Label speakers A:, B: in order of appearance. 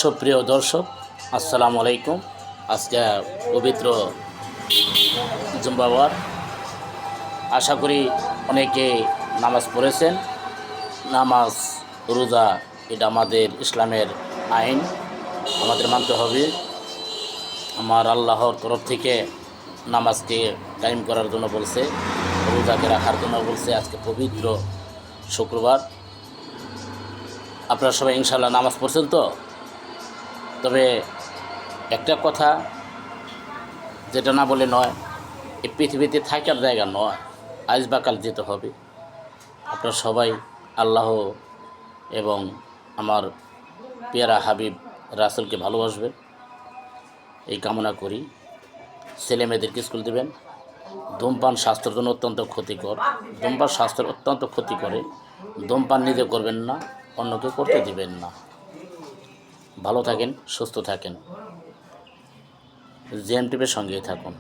A: সুপ্রিয় দর্শক, আসসালামু আলাইকুম। আজকে পবিত্র জুম্মাবার। আশা করি অনেকে নামাজ পড়েছেন। নামাজ, রোজা এটা আমাদের ইসলামের আইন, আমাদের মানতে হবে। আমার আল্লাহর তরফ থেকে নামাজকে কায়েম করার জন্য বলছে, রোজাকে রাখার জন্য বলছে। আজকে পবিত্র শুক্রবার। আপনারা সবাই ইনশাআল্লাহ নামাজ পড়ছেন তো? তবে একটা কথা যেটা না বলে নয়, এই পৃথিবীতে থাকার জায়গা নয়, আজ বা কাল যেতে হবে। আপনারা সবাই আল্লাহ এবং আমার পেয়ারা হাবিব রাসূলকে ভালোবাসবেন, এই কামনা করি। ছেলে মেয়েদেরকে স্কুল দেবেন। ধূমপান স্বাস্থ্যের জন্য অত্যন্ত ক্ষতিকর। ধূমপান স্বাস্থ্যের অত্যন্ত ক্ষতি করে। ধূমপান নিজে করবেন না, অন্যকে করতে দিবেন না। ভালো থাকেন, সুস্থ থাকেন, জেএম টিভির সঙ্গেই থাকুন।